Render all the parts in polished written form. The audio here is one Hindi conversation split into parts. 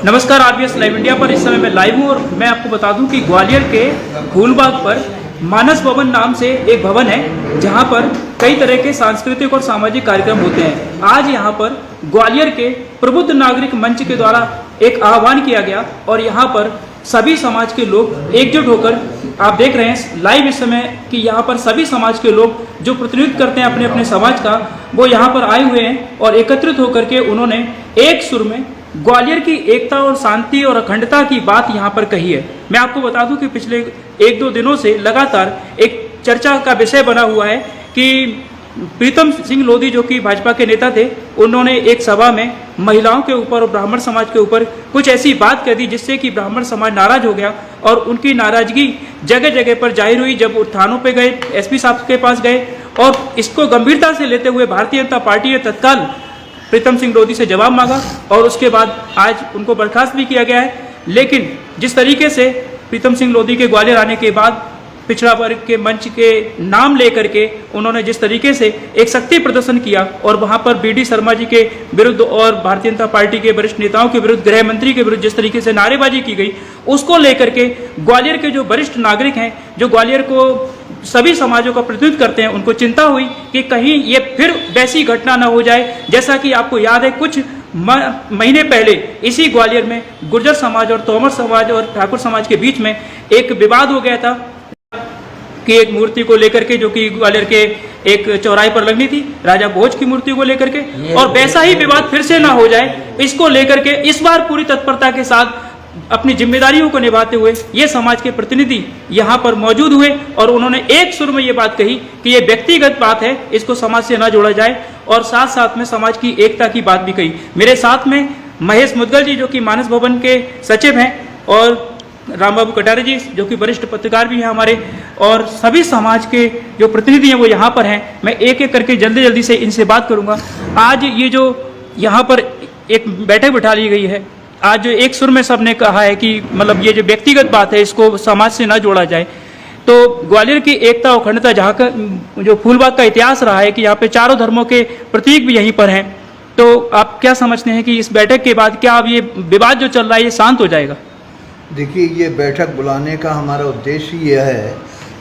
नमस्कार, आरबीएस लाइव इंडिया पर इस समय मैं लाइव हूँ और मैं आपको बता दूं कि ग्वालियर के फूलबाग पर मानस भवन नाम से एक भवन है जहां पर कई तरह के सांस्कृतिक और सामाजिक कार्यक्रम होते हैं। आज यहां पर ग्वालियर के प्रबुद्ध नागरिक मंच के द्वारा एक आह्वान किया गया और यहां पर सभी समाज के लोग एकजुट होकर, आप देख रहे हैं लाइव इस समय कि यहाँ पर सभी समाज के लोग जो प्रतिनिधित्व करते हैं अपने अपने समाज का, वो यहाँ पर आए हुए हैं और एकत्रित होकर के उन्होंने एक सुर में ग्वालियर की एकता और शांति और अखंडता की बात यहाँ पर कही है। मैं आपको बता दूं कि पिछले एक दो दिनों से लगातार एक चर्चा का विषय बना हुआ है कि प्रीतम सिंह लोधी जो कि भाजपा के नेता थे, उन्होंने एक सभा में महिलाओं के ऊपर और ब्राह्मण समाज के ऊपर कुछ ऐसी बात कह दी जिससे कि ब्राह्मण समाज नाराज हो गया और उनकी नाराजगी जगह जगह पर जाहिर हुई। जब वो थानों पे गए, एसपी साहब के पास गए और इसको गंभीरता से लेते हुए भारतीय जनता पार्टी ने तत्काल प्रीतम सिंह लोधी से जवाब मांगा और उसके बाद आज उनको बर्खास्त भी किया गया है। लेकिन जिस तरीके से प्रीतम सिंह लोधी के ग्वालियर आने के बाद पिछड़ा वर्ग के मंच के नाम लेकर के उन्होंने जिस तरीके से एक शक्ति प्रदर्शन किया और वहां पर बीडी शर्मा जी के विरुद्ध और भारतीय जनता पार्टी के वरिष्ठ नेताओं के विरुद्ध, गृह मंत्री के विरुद्ध जिस तरीके से नारेबाजी की गई, उसको लेकर के ग्वालियर के जो वरिष्ठ नागरिक हैं, जो ग्वालियर को सभी समाजों का प्रतिनिधित्व करते हैं, उनको चिंता हुई कि कहीं ये फिर वैसी घटना न हो जाए। जैसा कि आपको याद है, कुछ महीने पहले इसी ग्वालियर में गुर्जर समाज और तोमर समाज और ठाकुर समाज के बीच में एक विवाद हो गया था कि एक मूर्ति को लेकर के, जो कि ग्वालियर के एक चौराहे पर लगनी थी, राजा भोज की मूर्ति को लेकर के, और वैसा ही विवाद फिर से ना हो जाए, इसको लेकर के इस बार पूरी तत्परता के साथ अपनी जिम्मेदारियों को निभाते हुए ये समाज के प्रतिनिधि यहाँ पर मौजूद हुए और उन्होंने एक सुर में ये बात कही कि ये व्यक्तिगत बात है, इसको समाज से ना जोड़ा जाए, और साथ साथ में समाज की एकता की बात भी कही। मेरे साथ में महेश मुदगल जी जो कि मानस भवन के सचिव हैं और राम बाबू कटारे जी जो कि वरिष्ठ पत्रकार भी हैं हमारे, और सभी समाज के जो प्रतिनिधि हैं वो यहाँ पर हैं। मैं एक एक करके जल्दी जल्दी से इनसे बात करूँगा। आज ये जो यहाँ पर एक बैठक बिठा ली गई है, आज जो एक सुर में सबने कहा है कि मतलब ये जो व्यक्तिगत बात है इसको समाज से ना जोड़ा जाए, तो ग्वालियर की एकता और अखंडता, जहाँ का जो फूलबाग का इतिहास रहा है कि यहाँ पे चारों धर्मों के प्रतीक भी यहीं पर हैं, तो आप क्या समझते हैं कि इस बैठक के बाद क्या अब ये विवाद जो चल रहा है ये शांत हो जाएगा? देखिए, ये बैठक बुलाने का हमारा उद्देश्य यह है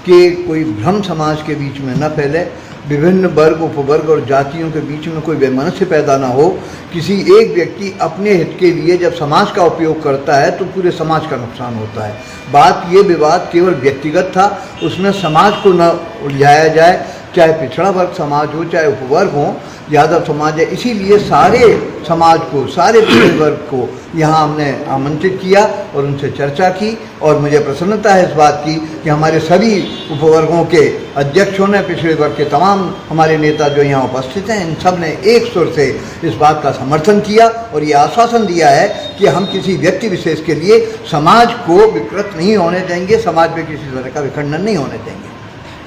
कि कोई भ्रम समाज के बीच में न फैले, विभिन्न वर्ग, उपवर्ग और जातियों के बीच में कोई वैमनस्य पैदा ना हो। किसी एक व्यक्ति अपने हित के लिए जब समाज का उपयोग करता है तो पूरे समाज का नुकसान होता है। बात ये विवाद केवल व्यक्तिगत था, उसमें समाज को न उलझाया जाए, चाहे पिछड़ा वर्ग समाज हो चाहे उपवर्ग हो, यादव समाज है, इसीलिए सारे समाज को, सारे पिछड़े वर्ग को यहाँ हमने आमंत्रित किया और उनसे चर्चा की। और मुझे प्रसन्नता है इस बात की कि हमारे सभी उपवर्गों के अध्यक्षों ने, पिछड़े वर्ग के तमाम हमारे नेता जो यहाँ उपस्थित हैं, इन सब ने एक सुर से इस बात का समर्थन किया और ये आश्वासन दिया है कि हम किसी व्यक्ति विशेष के लिए समाज को विकृत नहीं होने देंगे, समाज में किसी तरह का विखंडन नहीं होने देंगे।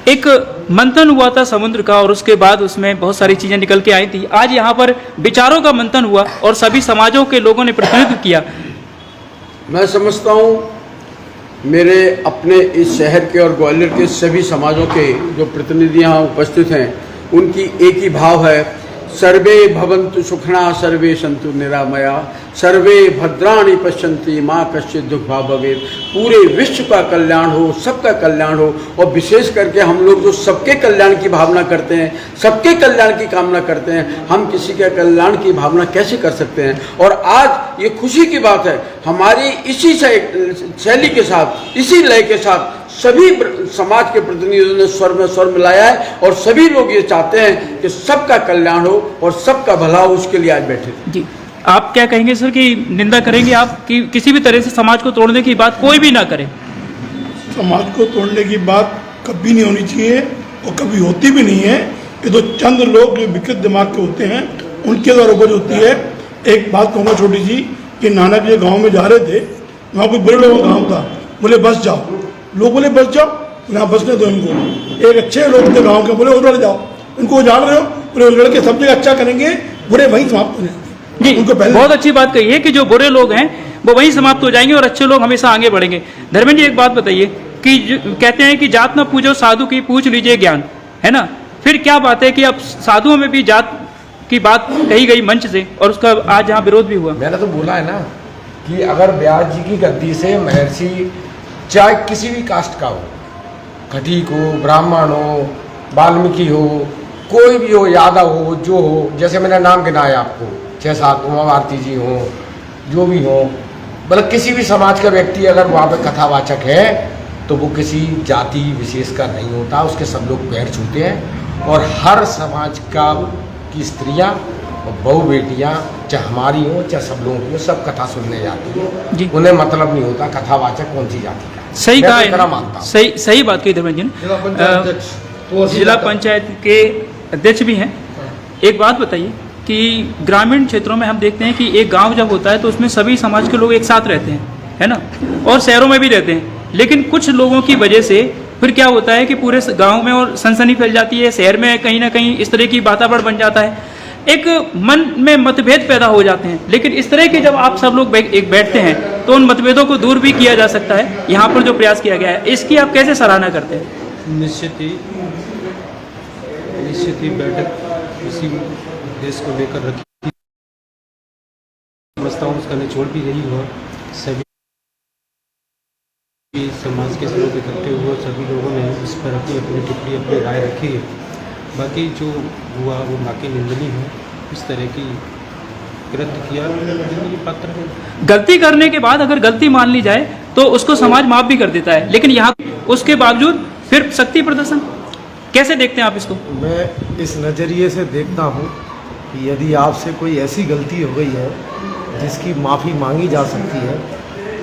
एक मंथन हुआ था समुद्र का और उसके बाद उसमें बहुत सारी चीजें निकल के आई थी। आज यहाँ पर विचारों का मंथन हुआ और सभी समाजों के लोगों ने प्रतिनिधित्व किया। मैं समझता हूँ मेरे अपने इस शहर के और ग्वालियर के सभी समाजों के जो प्रतिनिधि यहाँ उपस्थित हैं, उनकी एक ही भाव है, सर्वे भवन्तु सुखिनः सर्वे सन्तु निरामया सर्वे भद्राणि पश्यन्ति माँ कश्चित् दुःखभाग् भवेत्। पूरे विश्व का कल्याण हो, सबका कल्याण हो, और विशेष करके हम लोग जो सबके कल्याण की भावना करते हैं, सबके कल्याण की कामना करते हैं, हम किसी के कल्याण की भावना कैसे कर सकते हैं। और आज ये खुशी की बात है, हमारी इसी शैली के साथ, इसी लय के साथ सभी समाज के प्रतिनिधियों ने स्वर में स्वर मिलाया है और सभी लोग ये चाहते हैं कि सबका कल्याण हो और सबका भला हो, उसके लिए आज बैठे जी। आप क्या कहेंगे सर कि निंदा करेंगे आप कि किसी भी तरह से समाज को तोड़ने की बात कोई भी ना करे? समाज को तोड़ने की बात कभी नहीं होनी चाहिए और कभी होती भी नहीं है। ये तो चंद लोग जो विकृत दिमाग के होते हैं उनके द्वारा उपज होती है। एक बात कहूँगा छोटी सी कि नानक जी गाँव में जा रहे थे, वहाँ कोई बड़े लोगों का गाँव था, बोले बस जाओ, लोग बोले बस जाओ, यहाँ बसने दो इनको। एक अच्छे लोग थे गाँव के, बोले उधर जाओ, इनको जान रहे हो, बोले लड़के सब जगह अच्छा करेंगे, बुरे वहीं समाप्त हो जाएंगे। जी, उनको बहुत अच्छी बात कही है कि जो बुरे लोग हैं वो वहीं समाप्त हो जाएंगे और अच्छे लोग हमेशा आगे बढ़ेंगे। धर्मेंद्र जी, एक बात बताइए कि कहते हैं कि जात ना पूजो साधु की, पूछ लीजिए ज्ञान, है ना? फिर क्या बात है कि अब साधुओं में भी जात की बात कही गई मंच से और उसका आज यहाँ विरोध भी हुआ। मैंने तो बोला है ना कि अगर व्यास जी की गद्दी से महर्षि चाहे किसी भी कास्ट का हो, खटीक हो, ब्राह्मण हो, वाल्मीकि हो, कोई भी हो, यादव हो, जो हो, जैसे मैंने नाम गिनाया आपको 6-7 उमा भारती जी हो, जो भी हो, मतलब किसी भी समाज का व्यक्ति अगर वहाँ पे कथावाचक है तो वो किसी जाति विशेष का नहीं होता, उसके सब लोग पैर छूते हैं। और हर समाज का की स्त्रियाँ और बहू बेटियाँ, चाहे हमारी हो चाहे सब लोगों की हो, सब कथा सुनने जाती जी। हैं। उन्हें मतलब नहीं होता कथावाचक कौन सी जाति का है। सही मैं कहा तो इतना है, मानता हूँ। सही बात कही धर्मेंद्र जी ने। जिला पंचायत के अध्यक्ष भी हैं। एक बात बताइए कि ग्रामीण क्षेत्रों में हम देखते हैं कि एक गांव जब होता है तो उसमें सभी समाज के लोग एक साथ रहते हैं, है ना, और शहरों में भी रहते हैं। लेकिन कुछ लोगों की वजह से फिर क्या होता है कि पूरे गांव में और सनसनी फैल जाती है, शहर में कहीं ना कहीं इस तरह की वातावरण बन जाता है, एक मन में मतभेद पैदा हो जाते हैं। लेकिन इस तरह के जब आप सब लोग एक बैठते हैं तो उन मतभेदों को दूर भी किया जा सकता है। यहाँ पर जो प्रयास किया गया है इसकी आप कैसे सराहना करते हैं? निश्चित ही बैठक इसी देश को लेकर रखी, समझता हूँ उसका निचोड़ भी यही हुआ। सभी समाज के लोग इकट्ठे हुए, सभी लोगों ने इस पर अपनी टिप्पणी, अपनी राय रखी है। बाकी जो हुआ वो नाकी निंदनीय है। इस तरह की कृत्य किया निंदनीय पात्र है। गलती करने के बाद अगर गलती मान ली जाए तो उसको समाज माफ भी कर देता है, लेकिन यहाँ उसके बावजूद फिर शक्ति प्रदर्शन कैसे देखते हैं आप इसको? मैं इस नज़रिए से देखता हूँ कि यदि आपसे कोई ऐसी गलती हो गई है जिसकी माफ़ी मांगी जा सकती है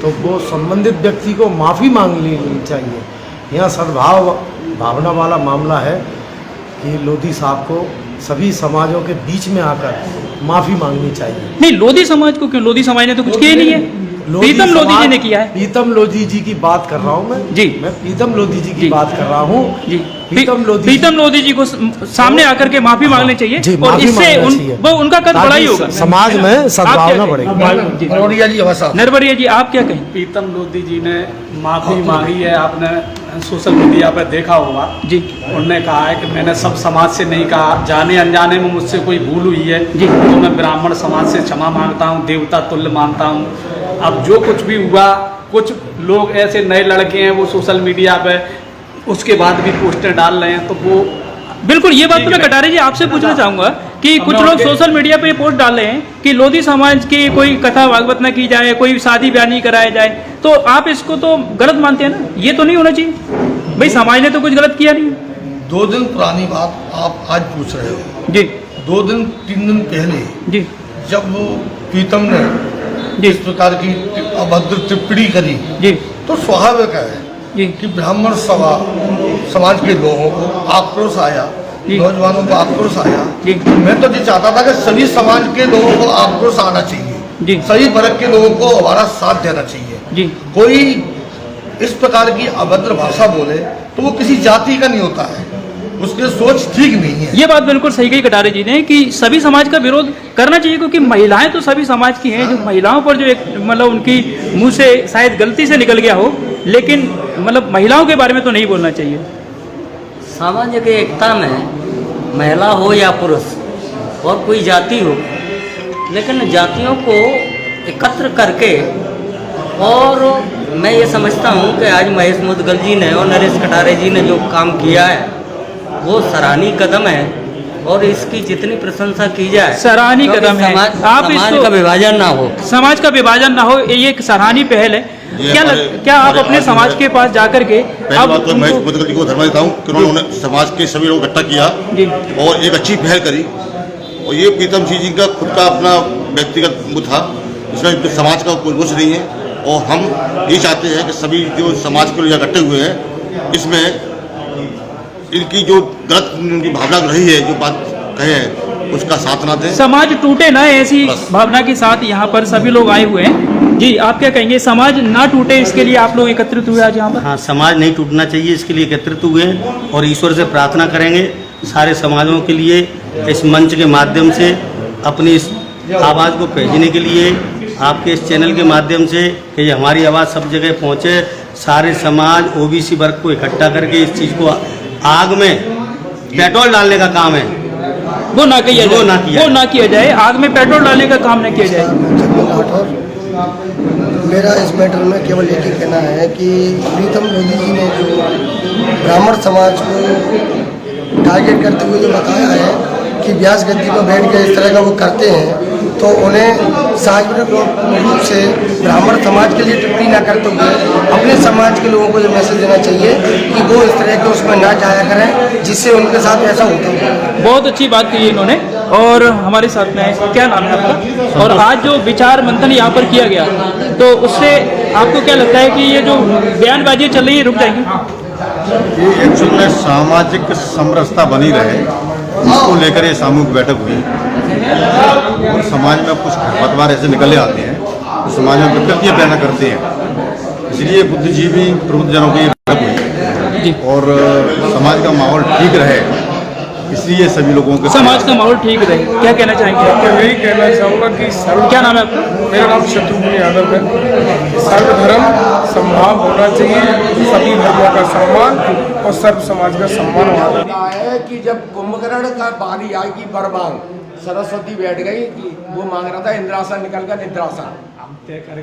तो वो संबंधित व्यक्ति को माफ़ी मांग लेनी चाहिए। यहाँ सद्भाव भावना वाला मामला है कि लोधी साहब को सभी समाजों के बीच में आकर माफ़ी मांगनी चाहिए। नहीं, लोधी समाज को क्यों? लोधी समाज ने तो कुछ किया ही नहीं है। प्रीतम लोधी जी ने किया है। प्रीतम लोधी जी की बात कर रहा हूँ मैं जी। मैं प्रीतम लोधी जी जी। की बात कर रहा हूँ जी, प्रीतम लोधी जी को सामने आकर के माफी मांगनी चाहिए जी, और माफी इससे मांगना चाहिए। वो उनका कद बड़ा ही होगा, समाज में सद्भावना बढ़ेगी। नरवरिया जी आप क्या कहें? प्रीतम लोधी जी ने माफ़ी मांगी है, आपने सोशल मीडिया पर देखा होगा जी। उन्होंने कहा है कि मैंने सब समाज से नहीं कहा, जाने अनजाने में मुझसे कोई भूल हुई है जी। तो मैं ब्राह्मण समाज से क्षमा मांगता हूँ, देवता तुल्य मानता हूँ। अब जो कुछ भी हुआ, कुछ लोग ऐसे नए लड़के हैं वो सोशल मीडिया पे उसके बाद भी पोस्टर डाल रहे हैं, तो वो बिल्कुल ये बात तो मैं कटारे जी आपसे पूछना चाहूंगा कि कुछ लोग सोशल मीडिया पे पोस्ट डाल रहे हैं कि लोधी समाज की कोई कथा भागवत न की जाए, कोई शादी ब्याह नहीं कराया जाए, तो आप इसको तो गलत मानते हैं ना? ये तो नहीं होना चाहिए भाई, समाज ने तो कुछ गलत किया नहीं। 2 दिन पुरानी बात आप आज पूछ रहे हो जी 2 दिन 3 दिन पहले जी जब वो प्रीतम ने जी इस प्रकार की अभद्र टिप्पणी करी जी तो स्वाभाविक है जी कि ब्राह्मण समाज के लोगों को आक्रोश आया, जी। नौजवानों को आक्रोश आया। जी। मैं तो ये चाहता था कि सभी समाज के लोगों को आक्रोश आना चाहिए, जी। सभी वर्ग के लोगों को हमारा साथ देना चाहिए। जी। कोई इस प्रकार की अभद्र भाषा बोले तो वो किसी जाति का नहीं होता है, उसकी सोच ठीक नहीं है। ये बात बिल्कुल सही कही कटारे जी ने कि सभी समाज का विरोध करना चाहिए, क्योंकि महिलाएं तो सभी समाज की हैं। जो महिलाओं पर जो एक मतलब उनकी मुंह से शायद गलती से निकल गया हो, लेकिन मतलब महिलाओं के बारे में तो नहीं बोलना चाहिए। सामाजिक एकता में महिला हो या पुरुष और कोई जाति हो, लेकिन जातियों को एकत्र करके, और मैं ये समझता हूँ कि आज महेश मुदगल जी ने और नरेश कटारे जी ने जो काम किया है वो सराहनीय कदम है, और इसकी जितनी प्रशंसा की जाए सराहनीय कदम है। आप समाज का विभाजन ना हो, समाज का विभाजन ना हो, ये एक सराहनीय पहल है। क्या आप अपने समाज के पास जाकर के पहली बात तो महेश मुदगल जी को धन्यवाद देता हूँ कि उन्होंने समाज के सभी लोग इकट्ठा किया जी और एक अच्छी पहल करी। और ये प्रीतम सिंह जी का खुद का अपना व्यक्तिगत वो था, इसमें समाज का कोई दोष नहीं है। और हम ये चाहते हैं कि सभी जो समाज के लोग इकट्ठे हुए हैं, इसमें इनकी जो गलत उनकी भावना रही है, जो बात कहे हैं, उसका साथ ना दें। समाज टूटे ना, ऐसी भावना के साथ यहाँ पर सभी लोग आए हुए हैं। जी आप क्या कहेंगे? समाज ना टूटे इसके लिए आप लोग एकत्रित हुए आज यहाँ पर? हाँ, समाज नहीं टूटना चाहिए, इसके लिए एकत्रित हुए हैं और ईश्वर से प्रार्थना करेंगे सारे समाजों के लिए इस मंच के माध्यम से अपनी इस आवाज़ को भेजने के लिए, आपके इस चैनल के माध्यम से कि हमारी आवाज़ सब जगह पहुँचे। सारे समाज ओबीसी वर्ग को इकट्ठा करके इस चीज़ को आग में पेट्रोल डालने का काम है, वो ना किया जाए, आग में पेट्रोल डालने का काम न किया जाए। मेरा इस मैटर में केवल एक ही कहना है कि प्रीतम लोधी जी ने जो ब्राह्मण समाज को टारगेट करते हुए जो बताया है कि व्यास गद्दी पर बैठ के इस तरह का वो करते हैं, तो उन्हें सार्वजनिक रूप से ब्राह्मण समाज के लिए टिप्पणी न करते हुए अपने समाज के लोगों को ये मैसेज देना चाहिए कि वो इस तरह के उसमें ना जाया करें, जिससे उनके साथ ऐसा होता है। बहुत अच्छी बात कही इन्होंने। और हमारे साथ में है, क्या नाम है आपका? और आज जो विचार मंथन यहाँ पर किया गया, तो उससे आपको क्या लगता है कि ये जो बयानबाजी चल रही है रुक जाएगी? ये एक्चुअल में सामाजिक समरसता बनी रहे, इसको लेकर ये सामूहिक बैठक हुई और समाज में कुछ खरपतवार ऐसे निकले आते हैं तो समाज में विकृतियाँ पैदा करते हैं, इसलिए बुद्धिजीवी प्रबुद्धजनों की बैठक हुई और समाज का माहौल ठीक रहे, इसलिए सभी लोगों के समाज का माहौल ठीक रहे। क्या कहना चाहेंगे? मैं यही कहना चाहूँगा कि क्या नाम है आपका? मेरा नाम शत्रुघ्न यादव है। सर्वधर्म समभाव होना चाहिए, सभी धर्मों का सम्मान और सर्व समाज का सम्मान होना है कि जब कुंभकर्ण का बारी आई कि वर मांग, सरस्वती बैठ गई कि वो मांग रहा था इंद्रासन, निकल कर निद्रासन।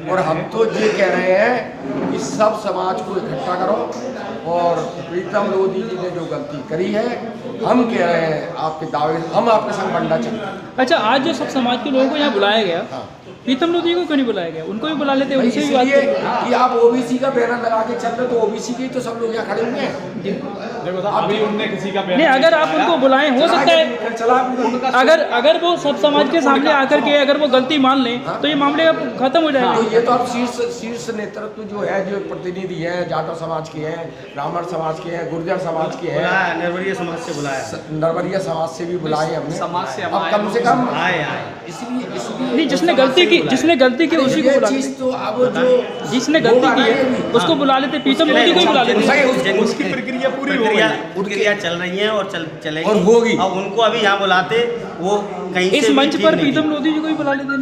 और हम तो ये कह रहे हैं कि सब समाज को इकट्ठा करो और प्रीतम लोधी जी ने जो गलती करी है, हम कह रहे हैं आपके दावे, हम आपके संग बंडा चलते। अच्छा, आज जो सब समाज के लोगों को यहाँ बुलाया गया, प्रीतम लोधी को क्यों नहीं बुलाया गया? उनको भी बुला लेते, उनसे भी बात करते। कि आप ओबीसी का बैनर लगा के चल रहे तो ओबीसी के तो सब लोग यहाँ खड़े हुए हैं। अभी उनने किसी का नहीं, अगर आप उनको बुलाएं, हो सकता है अगर वो सब समाज के सामने आकर के अगर वो गलती मान लें तो ये मामले अब खत्म हो जाएगा। तो ये तो अब शीर्ष नेतृत्व जो है, जो प्रतिनिधि हैं, जाटव समाज के हैं, ब्राह्मण समाज के हैं, गुर्जर समाज के हैं, नरवरिया समाज से बुलाया, नरवरिया समाज से भी बुलाए हमने। समाज से अब कम से कम इसलिए नहीं, जिसने गलती की उसी को बुला लेते। तो अब जो जिसने गलती की है उसको बुला लेते, प्रीतम लोधी को ही बुला लेते। उसकी प्रक्रिया पूरी हो गई, प्रक्रिया चल रही है और चलेगी और होगी। अब उनको अभी यहाँ बुलाते, वो कहीं इस मंच पर प्रीतम लोधी जी को ही बुला लेते।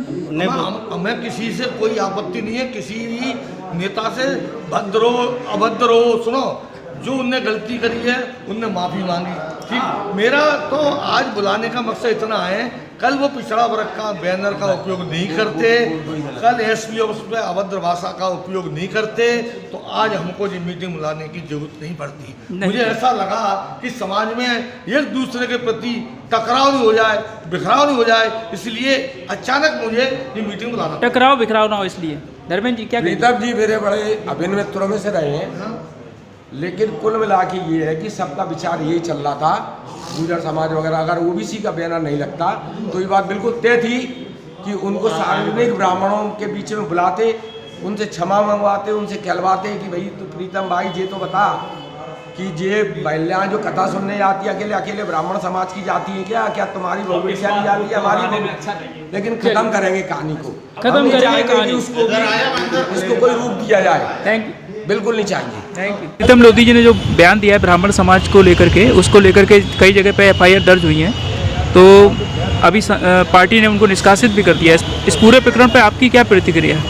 हमें किसी से कोई आपत्ति नहीं है, किसी भी नेता से भद्र हो अभद्र हो, सुनो जो उनने गलती करी है उनने माफ़ी मांगी, ठीक। मेरा तो आज बुलाने का मकसद इतना है, कल वो पिछड़ा वर्ग का बैनर का उपयोग नहीं करते, कल एसपी ऑफिस में अभद्र भाषा का उपयोग नहीं करते, तो आज हमको ये मीटिंग बुलाने की जरूरत नहीं पड़ती। मुझे ऐसा लगा कि समाज में एक दूसरे के प्रति टकराव नहीं हो जाए, बिखराव नहीं हो जाए, इसलिए अचानक मुझे ये मीटिंग बुलाना। टकराव बिखराव ना हो इसलिए। धर्मेंद्र जी क्या? प्रीतम जी मेरे बड़े अभिन्न मित्रों में से रहे हैं, लेकिन कुल मिला के ये है कि सबका विचार यही चल रहा था, गुर्जर समाज वगैरह अगर ओबीसी का बैनर नहीं लगता तो ये बात बिल्कुल तय थी कि उनको सार्वजनिक ब्राह्मणों के बीच में बुलाते, उनसे क्षमा मंगवाते, उनसे कहलवाते कि भाई तो प्रीतम भाई ये तो बता कि ये महिलाएं जो कथा सुनने जाती है अकेले अकेले ब्राह्मण समाज की जाती है क्या? क्या तुम्हारी बहुविक्षा की जाती है? हमारी। लेकिन खत्म करेंगे कहानी को, खत्म करेंगे कहानी, उसको कोई रूप दिया जाए। Thank you. बिल्कुल नहीं चाहिए। Thank you. प्रीतम लोधी जी ने जो बयान दिया है ब्राह्मण समाज को लेकर के, उसको लेकर के कई जगह पे एफआईआर दर्ज हुई हैं, तो अभी पार्टी ने उनको निष्कासित भी कर दिया है। इस पूरे प्रकरण पे आपकी क्या प्रतिक्रिया है?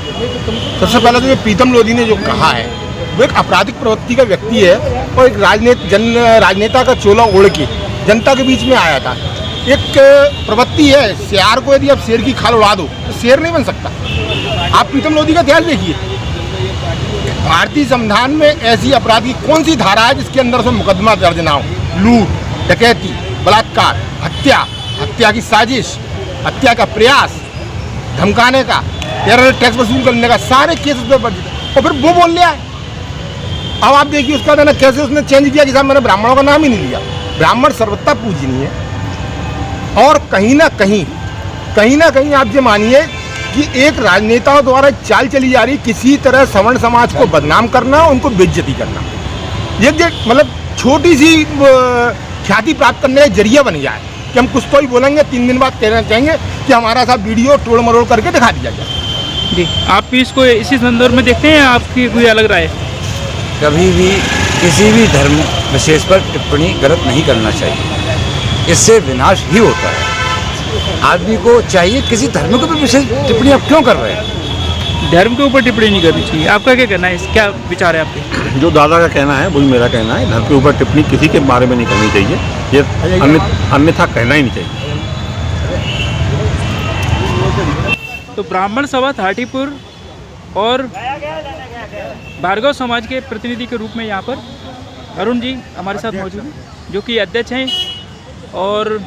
सबसे पहले तो ये प्रीतम लोधी ने जो कहा है वो एक आपराधिक प्रवृत्ति का व्यक्ति है और एक राजनेता का चोला ओढ़ के जनता के बीच में आया था। एक प्रवृत्ति है, शेर को यदि आप शेर की खाल उड़ा दो तो शेर नहीं बन सकता। आप प्रीतम लोधी का इतिहास देखिए, भारतीय संविधान में ऐसी अपराध की कौन सी धारा है जिसके अंदर से मुकदमा दर्ज ना हो? लूट, डकैती, बलात्कार, हत्या की साजिश, हत्या का प्रयास, धमकाने का, टेरर टैक्स वसूल करने का, सारे केस उसमें और फिर वो बोल लिया है। अब आप देखिए उसका ना कैसे उसने चेंज किया कि साहब मैंने ब्राह्मणों का नाम ही नहीं लिया। ब्राह्मण सर्वथा पूजनीय है और कहीं ना कहीं आप ये मानिए कि एक राजनेताओं द्वारा चाल चली जा रही किसी तरह सवर्ण समाज को बदनाम करना, उनको बेइज्जती करना, ये मतलब छोटी सी ख्याति प्राप्त करने का जरिया बन जाए कि हम कुछ तो ही बोलेंगे, 3 दिन बाद कहना चाहेंगे कि हमारा सा वीडियो टोड़ मरोड़ करके दिखा दिया जाए। जी, आप भी इसको इसी संदर्भ में देखते हैं, आपकी कोई अलग राय? कभी भी किसी भी धर्म विशेष पर टिप्पणी गलत नहीं करना चाहिए, इससे विनाश ही होता है। आदमी को चाहिए किसी धर्म के ऊपर विशेष टिप्पणी आप क्यों कर रहे हैं? धर्म के ऊपर टिप्पणी नहीं करनी चाहिए। आपका क्या कहना है, क्या विचार है आपके? जो दादा का कहना है वही मेरा कहना है, धर्म के ऊपर टिप्पणी किसी के बारे में नहीं करनी चाहिए, ये अन्यथा कहना ही नहीं चाहिए। तो ब्राह्मण सभा थाटीपुर और भार्गव समाज के प्रतिनिधि के रूप में यहाँ पर अरुण जी हमारे साथ मौजूद हैं, जो कि अध्यक्ष हैं। और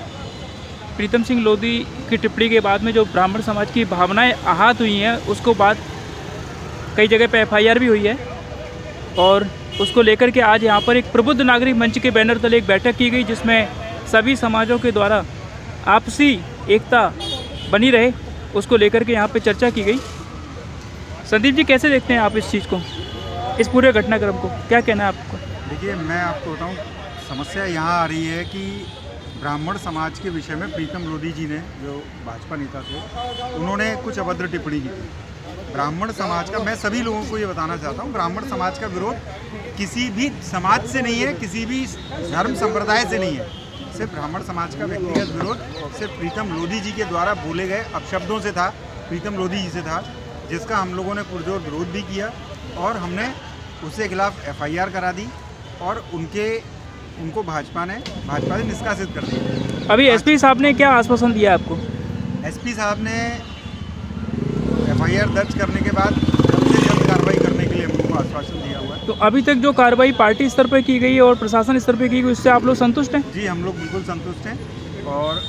प्रीतम सिंह लोधी की टिप्पणी के बाद में जो ब्राह्मण समाज की भावनाएं आहत हुई हैं, उसको बाद कई जगह पे FIR भी हुई है और उसको लेकर के आज यहाँ पर एक प्रबुद्ध नागरिक मंच के बैनर तले एक बैठक की गई, जिसमें सभी समाजों के द्वारा आपसी एकता बनी रहे उसको लेकर के यहाँ पे चर्चा की गई। संदीप जी, कैसे देखते हैं आप इस चीज़ को, इस पूरे घटनाक्रम को, क्या कहना है आपको? देखिए, मैं आपको बताऊं, समस्या यहाँ आ रही है कि ब्राह्मण समाज के विषय में प्रीतम लोधी जी ने, जो भाजपा नेता थे, उन्होंने कुछ अभद्र टिप्पणी की थी। ब्राह्मण समाज का, मैं सभी लोगों को ये बताना चाहता हूँ, ब्राह्मण समाज का विरोध किसी भी समाज से नहीं है, किसी भी धर्म संप्रदाय से नहीं है। सिर्फ ब्राह्मण समाज का व्यक्तिगत विरोध सिर्फ प्रीतम लोधी जी के द्वारा बोले गए अपशब्दों से था, प्रीतम लोधी जी से था, जिसका हम लोगों ने पुरजोर विरोध भी किया और हमने उसके खिलाफ FIR करा दी और उनको भाजपा ने निष्कासित कर दिया। अभी SP साहब ने क्या आश्वासन दिया आपको? SP साहब ने FIR दर्ज करने के बाद जल्द से जल्द कार्रवाई करने के लिए हम लोगों को आश्वासन दिया हुआ है। तो अभी तक जो कार्रवाई पार्टी स्तर पर की गई और प्रशासन स्तर पर की गई, उससे आप लोग संतुष्ट हैं? जी, हम लोग बिल्कुल संतुष्ट हैं और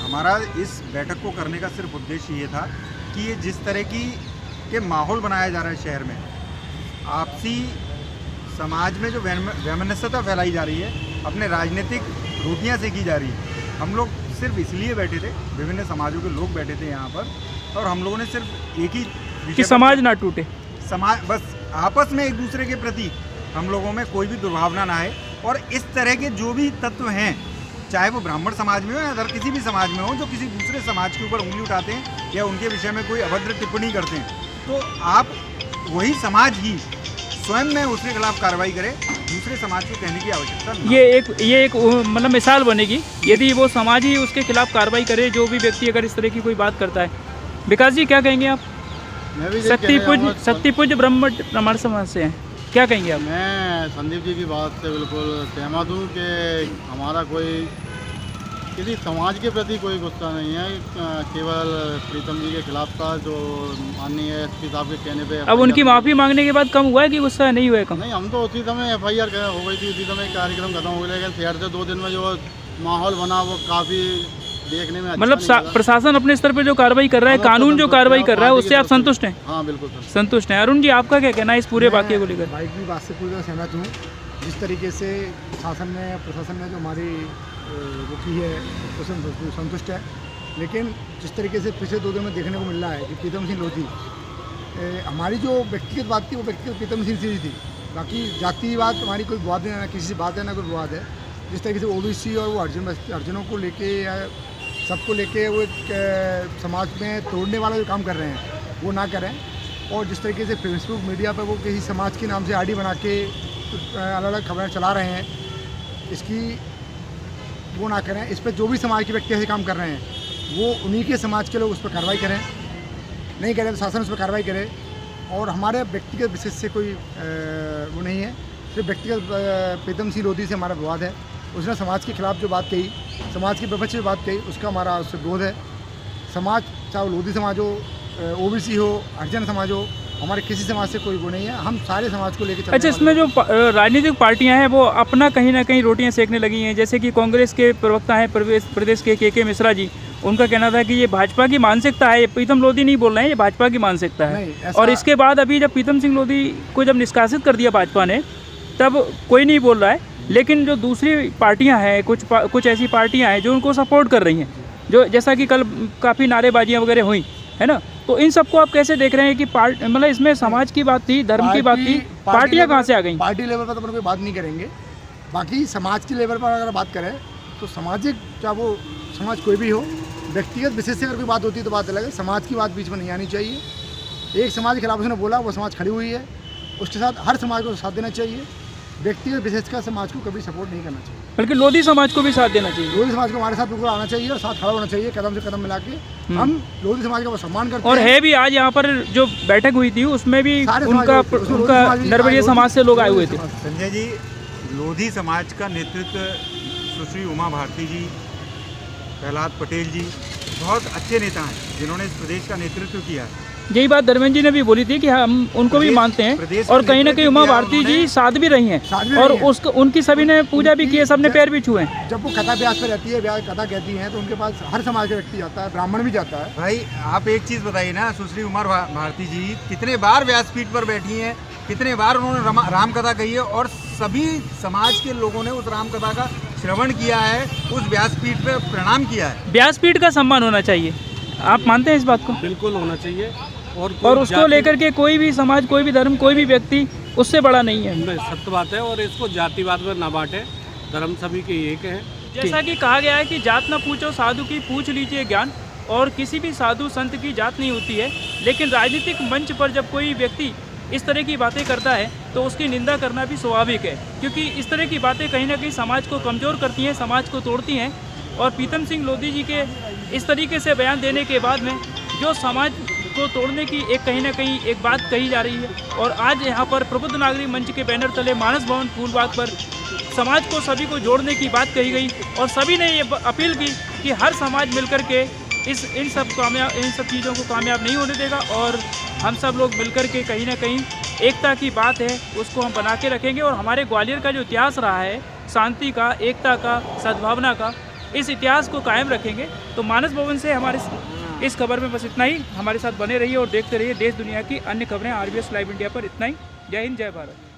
हमारा इस बैठक को करने का सिर्फ उद्देश्य ये था कि ये जिस तरह के माहौल बनाया जा रहा है शहर में, आपसी समाज में जो वैमनस्यता फैलाई जा रही है, अपने राजनीतिक रोटियां सेकी जा रही है, हम लोग सिर्फ इसलिए बैठे थे, विभिन्न समाजों के लोग बैठे थे यहाँ पर और हम लोगों ने सिर्फ एक ही कि समाज ना टूटे, समाज बस आपस में एक दूसरे के प्रति हम लोगों में कोई भी दुर्भावना ना आए और इस तरह के जो भी तत्व हैं, चाहे वो ब्राह्मण समाज में हो या अदर किसी भी समाज में हो, जो किसी दूसरे समाज के ऊपर उंगली उठाते हैं या उनके विषय में कोई अभद्र टिप्पणी करते हैं, तो आप वही समाज ही स्वयं में उसके खिलाफ कार्रवाई करें, दूसरे समाज को कहने की आवश्यकता नहीं। ये एक मतलब मिसाल बनेगी, यदि वो समाज ही उसके खिलाफ कार्रवाई करे, जो भी व्यक्ति अगर इस तरह की कोई बात करता है। विकास जी, क्या कहेंगे आप? शक्तिपुंज ब्राह्मण समाज से हैं, क्या कहेंगे आप? मैं संदीप जी की बात से बिल्कुल सहमत हूँ कि हमारा कोई किसी समाज के प्रति कोई गुस्सा नहीं है, केवल प्रीतम जी के खिलाफ था, जो माननीय SP साहब के कहने पे। अब उनकी माफ़ी मांगने के बाद कम हुआ है कि गुस्सा नहीं हुआ है कम? नहीं, हम तो उसी समय FIR हो गई थी, उसी समय कार्यक्रम खत्म हो गया, लेकिन शहर से 2 दिन में जो माहौल बना वो काफ़ी देखने में मतलब प्रशासन अपने स्तर पर जो कार्रवाई कर रहा है, कानून जो कार्रवाई कर रहा है, उससे आप संतुष्ट हैं? हाँ, बिल्कुल संतुष्ट हैं। अरुण जी, आपका क्या कहना है इस पूरे वाक़ये को लेकर? भाई की बात से पूरी तरह सहमत हूँ। जिस तरीके से प्रशासन ने जो हमारी रुकी है उससे संतुष्ट है, लेकिन जिस तरीके से पिछले 2 दिन में देखने को मिल रहा है कि प्रीतम सिंह लोधी, हमारी जो व्यक्तिगत बात थी वो व्यक्तिगत प्रीतम सिंह से थी, बाकी जातिवाद हमारी कोई विवाद नहीं है, ना किसी से बात है ना कोई विवाद है। जिस तरीके से OBC और वो अर्जुनों को लेके या सबको लेके वो एक समाज में तोड़ने वाला जो काम कर रहे हैं वो ना करें, और जिस तरीके से फेसबुक मीडिया पर वो किसी समाज के नाम से ID बना के अलग अलग खबरें चला रहे हैं, इसकी वो ना करें। इस पर जो भी समाज के व्यक्ति ऐसे काम कर रहे हैं वो उन्हीं के समाज के लोग उस पर कार्रवाई करें, नहीं करें तो शासन उस पर कार्रवाई करे। और हमारे व्यक्तिगत विशेष से कोई वो नहीं है, सिर्फ व्यक्तिगत प्रीतम सिंह लोधी से हमारा विवाद है। उसने समाज के खिलाफ जो बात कही, समाज के विपक्ष में बात कही, उसका हमारा उससे विरोध है। समाज, चाहे वो लोधी समाज हो, OBC हो, हरिजन समाज हो, हमारे किसी समाज से कोई वो नहीं है, हम सारे समाज को लेकर। अच्छा, इसमें जो राजनीतिक पार्टियां हैं वो अपना कहीं ना कहीं रोटियां सेकने लगी हैं, जैसे कि कांग्रेस के प्रवक्ता हैं प्रदेश के KK मिश्रा जी, उनका कहना था कि ये भाजपा की मानसिकता है, ये प्रीतम लोधी नहीं बोल रहे हैं, ये भाजपा की मानसिकता है। और इसके बाद अभी जब प्रीतम सिंह लोधी को जब निष्कासित कर दिया भाजपा ने, तब कोई नहीं बोल रहा है, लेकिन जो दूसरी पार्टियां हैं, कुछ ऐसी पार्टियां हैं जो उनको सपोर्ट कर रही हैं, जो जैसा कि कल काफ़ी नारेबाजियां वगैरह हुई है ना, तो इन सबको आप कैसे देख रहे हैं कि मतलब इसमें समाज की बात थी, धर्म की बात थी, पार्टियां कहाँ से आ गई? पार्टी लेवल पर तो अपन कोई बात नहीं करेंगे, बाकी समाज की लेवल पर अगर बात करें तो सामाजिक, चाहे वो समाज कोई भी हो, व्यक्तिगत विशेष से अगर कोई बात होती है तो बात अलग है, समाज की बात बीच में नहीं आनी चाहिए। एक समाज के खिलाफ उसने बोला, वो समाज खड़ी हुई है, उसके साथ हर समाज को साथ देना चाहिए, व्यक्तिगत विशेष का समाज को कभी सपोर्ट नहीं करना चाहिए, बल्कि लोधी समाज को भी साथ देना चाहिए। लोधी समाज को हमारे साथ बिल्कुल आना चाहिए और साथ खड़ा होना चाहिए, कदम से कदम मिला के। हम लोधी समाज का सम्मान करते हैं। और है भी, आज यहाँ पर जो बैठक हुई थी उसमें भी उनका नरवरिया समाज से लोग आए हुए थे। संजय जी, लोधी समाज का नेतृत्व सुश्री उमा भारती जी, प्रहलाद पटेल जी बहुत अच्छे नेता हैं, जिन्होंने इस प्रदेश का नेतृत्व किया है। यही बात धर्मेंद्र जी ने भी बोली थी कि हम उनको भी मानते हैं और कहीं ना कहीं उमा भारती जी साथ भी रही हैं और उसको उनकी सभी ने पूजा भी की है, सबने पैर भी छुए हैं। जब वो कथा व्यास पे रहती है, कथा कहती हैं, तो उनके पास हर समाज का व्यक्ति जाता है, ब्राह्मण भी जाता है। भाई आप एक चीज़ बताइए ना, सुश्री उमा भारती जी कितने बार व्यासपीठ पर बैठी हैं, कितने बार उन्होंने राम कथा कही है और सभी समाज के लोगों ने उस राम कथा का श्रवण किया है, उस व्यासपीठ पे प्रणाम किया है। व्यासपीठ का सम्मान होना चाहिए, आप मानते हैं इस बात को? बिल्कुल होना चाहिए और उसको लेकर के कोई भी समाज, कोई भी धर्म, कोई भी व्यक्ति उससे बड़ा नहीं है। सत्य बात है और इसको जातिवाद में ना बांटे, धर्म सभी के एक है। जैसा कि कहा गया है कि जात ना पूछो साधु की, पूछ लीजिए ज्ञान, और किसी भी साधु संत की जात नहीं होती है। लेकिन राजनीतिक मंच पर जब कोई व्यक्ति इस तरह की बातें करता है तो उसकी निंदा करना भी स्वाभाविक है, क्योंकि इस तरह की बातें कहीं ना कहीं समाज को कमज़ोर करती हैं, समाज को तोड़ती हैं। और प्रीतम सिंह लोधी जी के इस तरीके से बयान देने के बाद में जो समाज को तोड़ने की एक कहीं ना कहीं एक बात कही जा रही है, और आज यहाँ पर प्रबुद्ध नागरिक मंच के बैनर तले मानस भवन फूलबाग पर समाज को, सभी को जोड़ने की बात कही गई और सभी ने ये अपील की कि हर समाज मिलकर के इन सब चीज़ों को कामयाब नहीं होने देगा और हम सब लोग मिलकर के कहीं ना कहीं एकता की बात है उसको हम बना के रखेंगे। और हमारे ग्वालियर का जो इतिहास रहा है शांति का, एकता का, सद्भावना का, इस इतिहास को कायम रखेंगे। तो मानस भवन से हमारे इस खबर में बस इतना ही। हमारे साथ बने रहिए और देखते रहिए देश दुनिया की अन्य खबरें RBS लाइव इंडिया पर। इतना ही। जय हिंद, जय भारत।